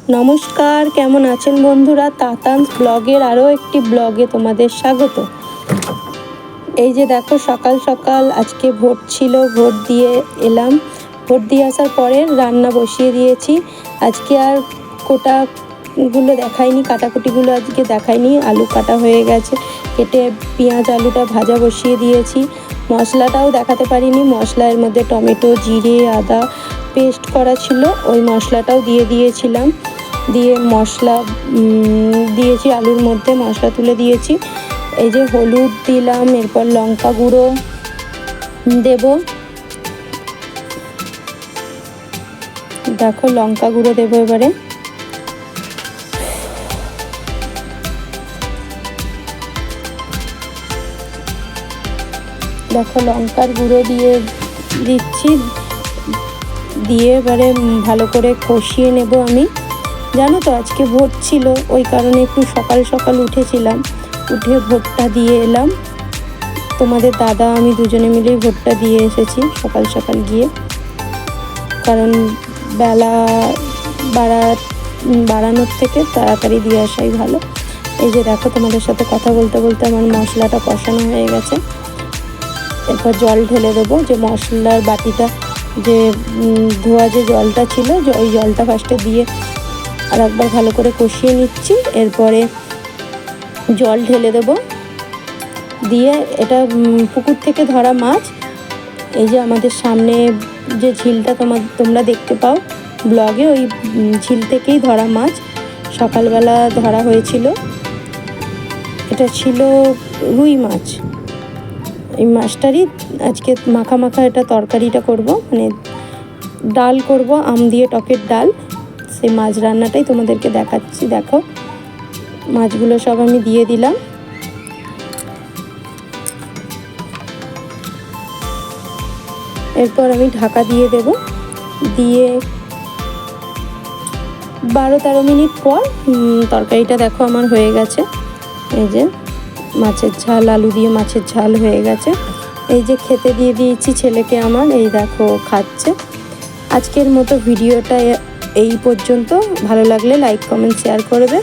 নমস্কার, কেমন আছেন বন্ধুরা? তাতানস ব্লগের আরও একটি ব্লগে তোমাদের স্বাগত। এই যে দেখো, সকাল সকাল আজকে ভোট ছিল, ভোট দিয়ে এলাম। ভোট দিয়ে আসার পরে রান্না বসিয়ে দিয়েছি। আজকে আর কোটাগুলো দেখাইনি, কাটাকুটিগুলো আজকে দেখাইনি। আলু কাটা হয়ে গেছে, কেটে পেঁয়াজ আলুটা ভাজা বসিয়ে দিয়েছি। মশলাটাও দেখাতে পারিনি। মশলার মধ্যে টমেটো, জিরে, আদা পেস্ট করা ছিল, ওই মশলাটাও দিয়ে দিয়েছিলাম। দিয়ে মশলা দিয়েছি, আলুর মধ্যে মশলা তুলে দিয়েছি। এই যে হলুদ দিলাম, এরপর লঙ্কা গুঁড়ো দেব। দেখো, লঙ্কা গুঁড়ো দেবো এবারে। দেখো, লঙ্কার গুঁড়ো দিয়ে দিচ্ছি। দিয়ে এবারে ভালো করে কষিয়ে নেব আমি। জানো তো, আজকে ভোট ছিল, ওই কারণে একটু সকাল সকাল উঠেছিলাম। উঠে ভোটটা দিয়ে এলাম। তোমাদের দাদা আমি দুজনে মিলেই ভোটটা দিয়ে এসেছি সকাল সকাল গিয়ে, কারণ বেলা বাড়ানোর থেকে তাড়াতাড়ি দিয়ে আসাই ভালো। এই যে দেখো, তোমাদের সাথে কথা বলতে বলতে আমার মশলাটা কষানো হয়ে গেছে। এরপর জল ঢেলে দেবো। যে মশলার বাটিটা, যে ধোয়া যে জলটা ছিল, ওই জলটা ফার্স্টে দিয়ে আর একবার ভালো করে কষিয়ে নিচ্ছি। এরপরে জল ঢেলে দেবো। দিয়ে এটা পুকুর থেকে ধরা মাছ। এই যে আমাদের সামনে যে ঝিলটা তোমরা দেখতে পাও ব্লগে, ওই ঝিল থেকেই ধরা মাছ। সকালবেলা ধরা হয়েছিল। এটা ছিল রুই মাছ। এই মাছটারই আজকে মাখা মাখা এটা তরকারিটা করব, মানে ডাল করব, আম দিয়ে টকের ডাল। সেই মাছ রান্নাটাই তোমাদেরকে দেখাচ্ছি। দেখো, মাছগুলো সব আমি দিয়ে দিলাম। এরপর আমি ঢাকা দিয়ে দেব। দিয়ে 12-13 মিনিট পর তরকারিটা দেখো আমার হয়ে গেছে। এই যে মাছের ঝাল, আলু দিয়ে মাছের ঝাল হয়ে গেছে। এই যে খেতে দিয়ে দিয়েছি ছেলেকে আমার, এই দেখো খাচ্ছে। আজকের মতো ভিডিওটা এই পর্যন্ত। ভালো লাগলে লাইক, কমেন্ট, শেয়ার করবে।